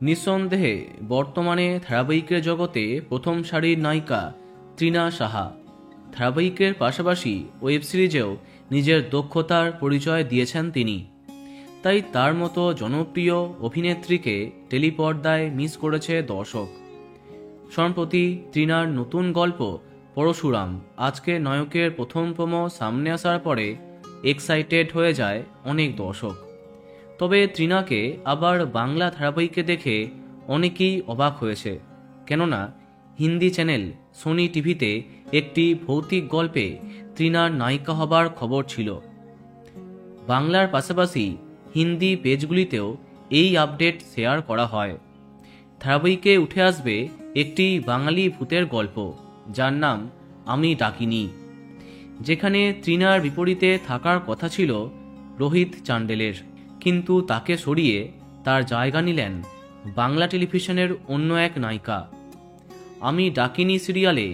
নিঃসন্দেহে বর্তমানে ধারাবাহিকের জগতে প্রথম সারির নায়িকা তৃণা সাহা। ধারাবাহিকের পাশাপাশি ওয়েব সিরিজেও নিজের দক্ষতার পরিচয় দিয়েছেন তিনি। তাই তার মতো জনপ্রিয় অভিনেত্রীকে টেলিপর্দায় মিস করেছে দর্শক। সম্প্রতি তৃণার নতুন গল্প পরশুরাম আজকে নায়কের প্রথম প্রোমো সামনে আসার পরে এক্সাইটেড হয়ে যায় অনেক দর্শক। তবে তৃণাকে আবার বাংলা ধারাবাহিকে দেখে অনেকেই অবাক হয়েছে, কেননা হিন্দি চ্যানেল সোনি টিভিতে একটি ভৌতিক গল্পে তৃণার নায়িকা হবার খবর ছিল। বাংলার পাশাপাশি হিন্দি পেজগুলিতেও এই আপডেট শেয়ার করা হয়। ধারাবাহিকে উঠে আসবে একটি বাঙালি ভূতের গল্প, যার নাম আমি ডাকিনি, যেখানে তৃণার বিপরীতে থাকার কথা ছিল রোহিত চান্ডেলের, কিন্তু তাকে সরিয়ে তার জায়গা নিলেন বাংলা টেলিভিশনের অন্য এক নায়িকা। আমি ডাকিনি সিরিয়ালে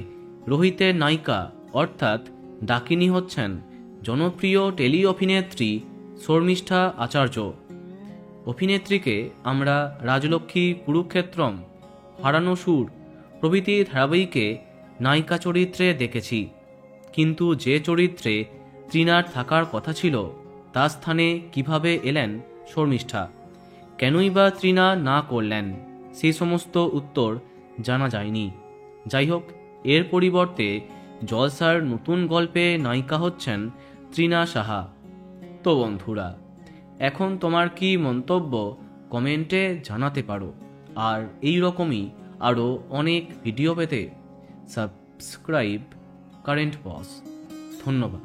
রোহিতের নায়িকা অর্থাৎ ডাকিনি হচ্ছেন জনপ্রিয় টেলি অভিনেত্রী শর্মিষ্ঠা আচার্য। অভিনেত্রীকে আমরা রাজলক্ষ্মী, কুরুক্ষেত্রম, হারানো সুর প্রভৃতি ধারাবাহিকে নায়িকা চরিত্রে দেখেছি, কিন্তু যে চরিত্রে তৃণার থাকার কথা ছিল তার স্থানে কিভাবে এলেন শর্মিষ্ঠা, কেনই বা তৃণা না করলেন, সেই সমস্ত উত্তর জানা যায়নি। যাই হোক, এর পরিবর্তে জলসার নতুন গল্পে নায়িকা হচ্ছেন তৃণা সাহা। তো বন্ধুরা, এখন তোমার কি মন্তব্য কমেন্টে জানাতে পারো। আর এই রকমই আরও অনেক ভিডিও পেতে সাবস্ক্রাইব কারেন্ট বস। ধন্যবাদ।